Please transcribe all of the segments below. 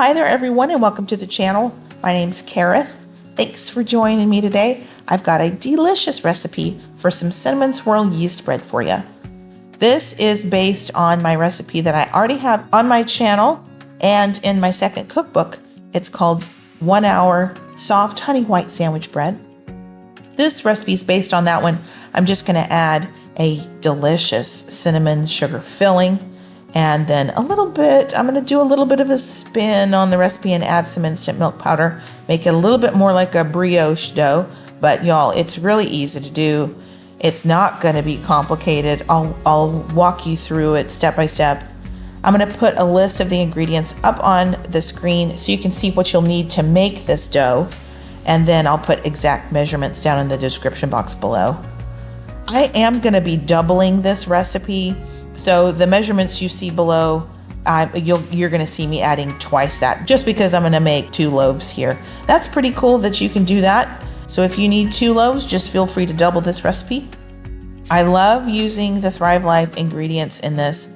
hi there everyone, and welcome to the channel. My name's Kareth. Thanks for joining me today. I've got a delicious recipe for some cinnamon swirl yeast bread for you. This is based on my recipe that I already have on my channel and in my second cookbook. It's called 1 hour soft honey white sandwich bread. This recipe is based on that one. I'm just going to add a delicious cinnamon sugar filling. And then I'm going to do a little bit of a spin on the recipe and add some instant milk powder. Make it a little bit more like a brioche dough. But y'all, it's really easy to do. It's not going to be complicated. I'll walk you through it step by step. I'm going to put a list of the ingredients up on the screen so you can see what you'll need to make this dough. And then I'll put exact measurements down in the description box below. I am going to be doubling this recipe. So the measurements you see below, you're going to see me adding twice that, just because I'm going to make 2 loaves here. That's pretty cool that you can do that. So if you need 2 loaves, just feel free to double this recipe. I love using the Thrive Life ingredients in this.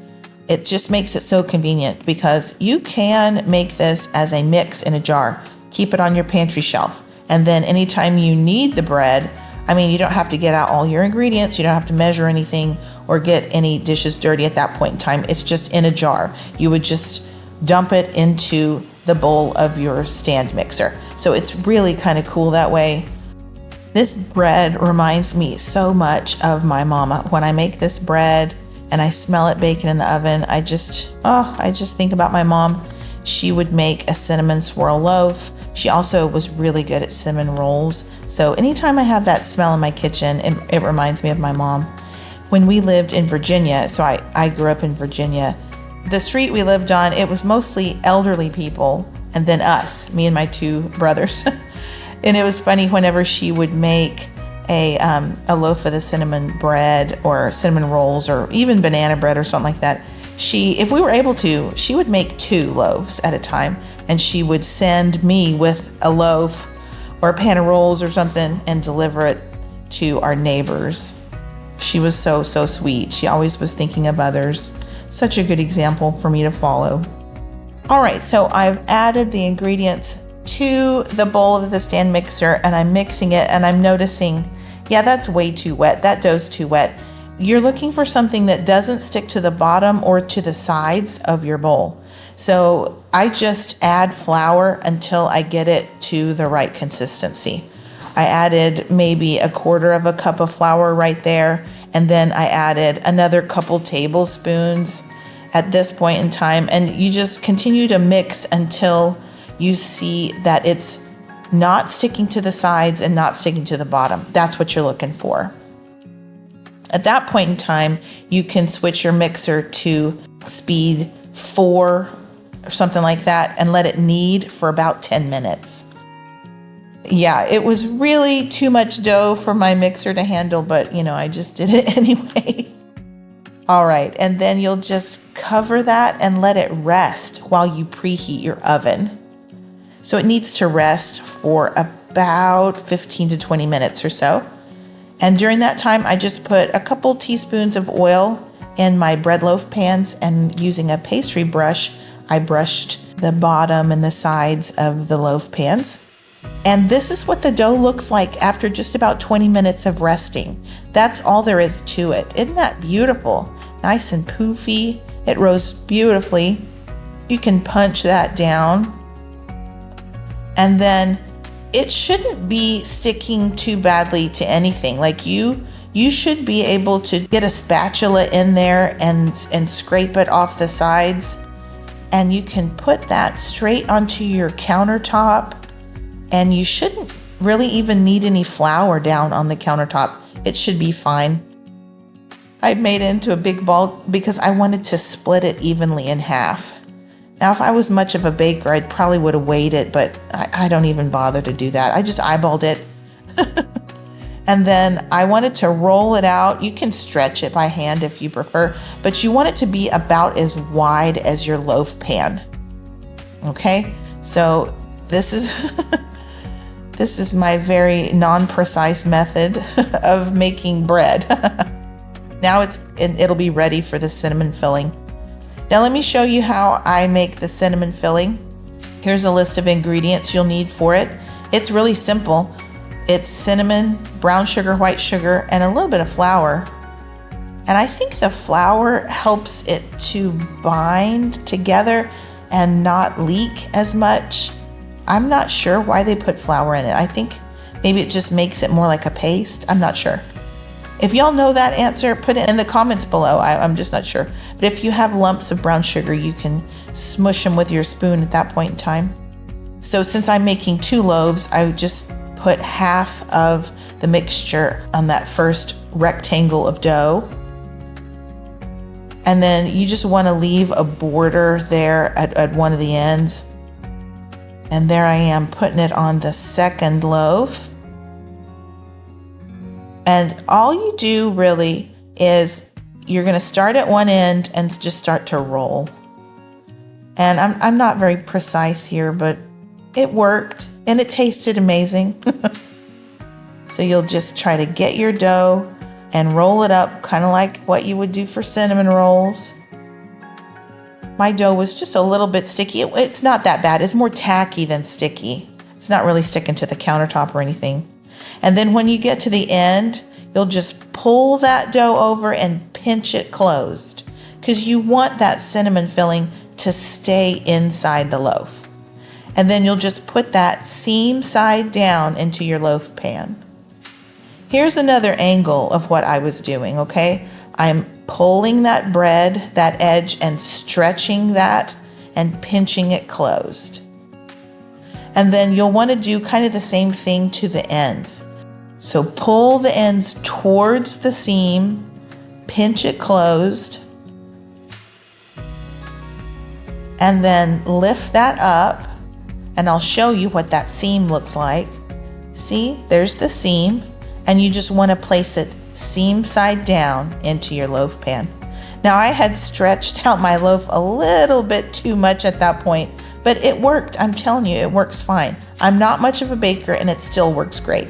It just makes it so convenient because you can make this as a mix in a jar. Keep it on your pantry shelf. And then anytime you need the bread, you don't have to get out all your ingredients. You don't have to measure anything or get any dishes dirty at that point in time. It's just in a jar. You would just dump it into the bowl of your stand mixer. So it's really kind of cool that way. This bread reminds me so much of my mama. When I make this bread and I smell it baking in the oven, I just think about my mom. She would make a cinnamon swirl loaf. She also was really good at cinnamon rolls. So anytime I have that smell in my kitchen, it reminds me of my mom. When we lived in Virginia, so I grew up in Virginia, the street we lived on, it was mostly elderly people and then us, me and my 2 brothers. And it was funny whenever she would make a loaf of the cinnamon bread or cinnamon rolls or even banana bread or something like that. If we were able to, she would make 2 loaves at a time, and she would send me with a loaf or a pan of rolls or something and deliver it to our neighbors. She was so sweet. She always was thinking of others. Such a good example for me to follow. All right, so I've added the ingredients to the bowl of the stand mixer, and I'm mixing it, and I'm noticing, yeah, that's way too wet. That dough's too wet. You're looking for something that doesn't stick to the bottom or to the sides of your bowl. So I just add flour until I get it to the right consistency. I added maybe 1/4 cup of flour right there, and then I added another couple tablespoons at this point in time, and you just continue to mix until you see that it's not sticking to the sides and not sticking to the bottom. That's what you're looking for. At that point in time, you can switch your mixer to speed 4 or something like that and let it knead for about 10 minutes. Yeah, it was really too much dough for my mixer to handle, but I just did it anyway. All right, and then you'll just cover that and let it rest while you preheat your oven. So it needs to rest for about 15 to 20 minutes or so. And during that time, I just put a couple teaspoons of oil in my bread loaf pans, and using a pastry brush, I brushed the bottom and the sides of the loaf pans. And this is what the dough looks like after just about 20 minutes of resting. That's all there is to it. Isn't that beautiful? Nice and poofy. It rose beautifully. You can punch that down. And then it shouldn't be sticking too badly to anything. Like you should be able to get a spatula in there and scrape it off the sides. And you can put that straight onto your countertop. And you shouldn't really even need any flour down on the countertop. It should be fine. I made it into a big ball because I wanted to split it evenly in half. Now, if I was much of a baker, I probably would have weighed it, but I don't even bother to do that. I just eyeballed it. And then I wanted to roll it out. You can stretch it by hand if you prefer, but you want it to be about as wide as your loaf pan. Okay, so this is this is my very non-precise method of making bread. Now it'll be ready for the cinnamon filling. Now let me show you how I make the cinnamon filling. Here's a list of ingredients you'll need for it. It's really simple. It's cinnamon, brown sugar, white sugar, and a little bit of flour. And I think the flour helps it to bind together and not leak as much. I'm not sure why they put flour in it. I think maybe it just makes it more like a paste. I'm not sure. If y'all know that answer, put it in the comments below. I'm just not sure. But if you have lumps of brown sugar, you can smush them with your spoon at that point in time. So since I'm making 2 loaves, I would just put half of the mixture on that first rectangle of dough. And then you just want to leave a border there at one of the ends. And there I am putting it on the second loaf. And all you do really is you're going to start at one end and just start to roll. And I'm not very precise here, but it worked and it tasted amazing. So you'll just try to get your dough and roll it up kind of like what you would do for cinnamon rolls. My dough was just a little bit sticky. It's not that bad. It's more tacky than sticky. It's not really sticking to the countertop or anything. And then when you get to the end, you'll just pull that dough over and pinch it closed because you want that cinnamon filling to stay inside the loaf. And then you'll just put that seam side down into your loaf pan. Here's another angle of what I was doing, okay? I'm pulling that bread, that edge, and stretching that and pinching it closed. And then you'll want to do kind of the same thing to the ends. So pull the ends towards the seam, pinch it closed, and then lift that up, and I'll show you what that seam looks like. See, there's the seam. And you just want to place it seam side down into your loaf pan. Now I had stretched out my loaf a little bit too much at that point, but it worked. I'm telling you, it works fine. I'm not much of a baker and it still works great.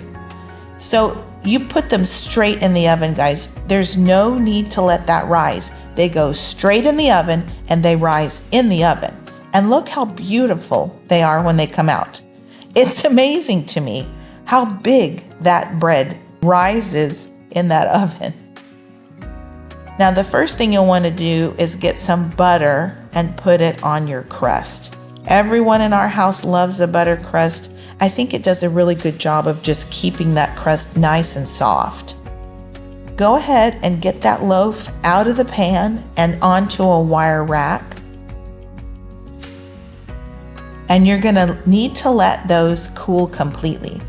So you put them straight in the oven, guys. There's no need to let that rise. They go straight in the oven and they rise in the oven. And look how beautiful they are when they come out. It's amazing to me how big that bread rises in that oven. Now the first thing you'll want to do is get some butter and put it on your crust. Everyone in our house loves a butter crust. I think it does a really good job of just keeping that crust nice and soft. Go ahead and get that loaf out of the pan and onto a wire rack. And you're going to need to let those cool completely.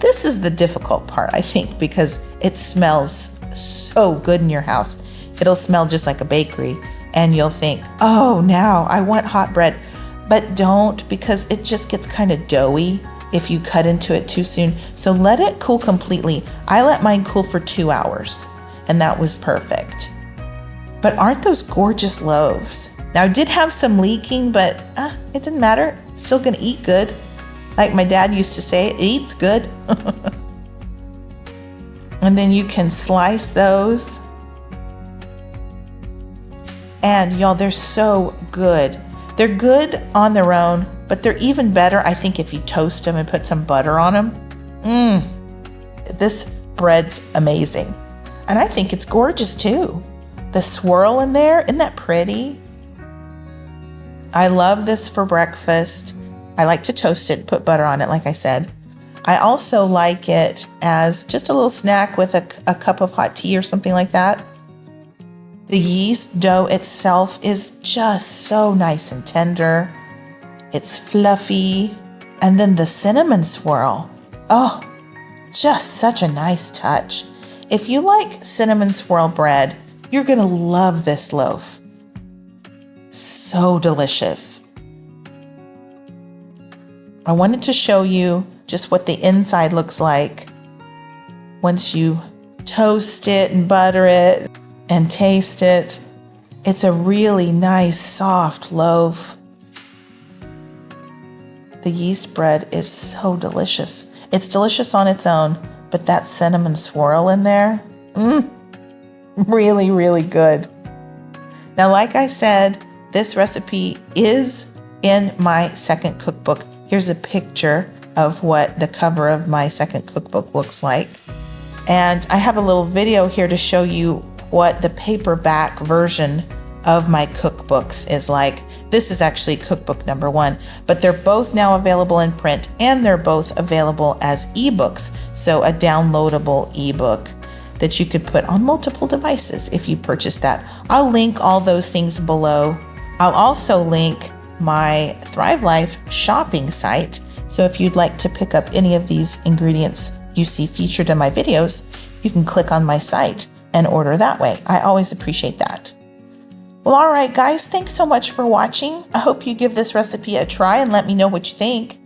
This is the difficult part, I think, because it smells so good in your house. It'll smell just like a bakery, and you'll think, oh, now I want hot bread. But don't, because it just gets kind of doughy if you cut into it too soon. So let it cool completely. I let mine cool for 2 hours, and that was perfect. But aren't those gorgeous loaves? Now, I did have some leaking, but it didn't matter. It's still gonna eat good. Like my dad used to say, it eats good. And then you can slice those. And y'all, they're so good. They're good on their own, but they're even better, I think, if you toast them and put some butter on them. This bread's amazing. And I think it's gorgeous too. The swirl in there, isn't that pretty? I love this for breakfast. I like to toast it, put butter on it, like I said. I also like it as just a little snack with a cup of hot tea or something like that. The yeast dough itself is just so nice and tender. It's fluffy. And then the cinnamon swirl. Oh, just such a nice touch. If you like cinnamon swirl bread, you're gonna love this loaf. So delicious. I wanted to show you just what the inside looks like once you toast it and butter it and taste it. It's a really nice, soft loaf. The yeast bread is so delicious. It's delicious on its own, but that cinnamon swirl in there, really, really good. Now, like I said, this recipe is in my second cookbook. Here's a picture of what the cover of my second cookbook looks like. And I have a little video here to show you what the paperback version of my cookbooks is like. This is actually cookbook number 1, but they're both now available in print and they're both available as ebooks. So a downloadable ebook that you could put on multiple devices if you purchase that. I'll link all those things below. I'll also link my Thrive Life shopping site. So if you'd like to pick up any of these ingredients you see featured in my videos, you can click on my site and order that way. I always appreciate that. Well, all right, guys, thanks so much for watching. I hope you give this recipe a try and let me know what you think.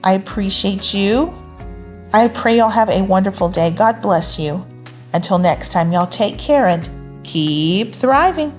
I appreciate you. I pray y'all have a wonderful day. God bless you. Until next time, y'all take care and keep thriving.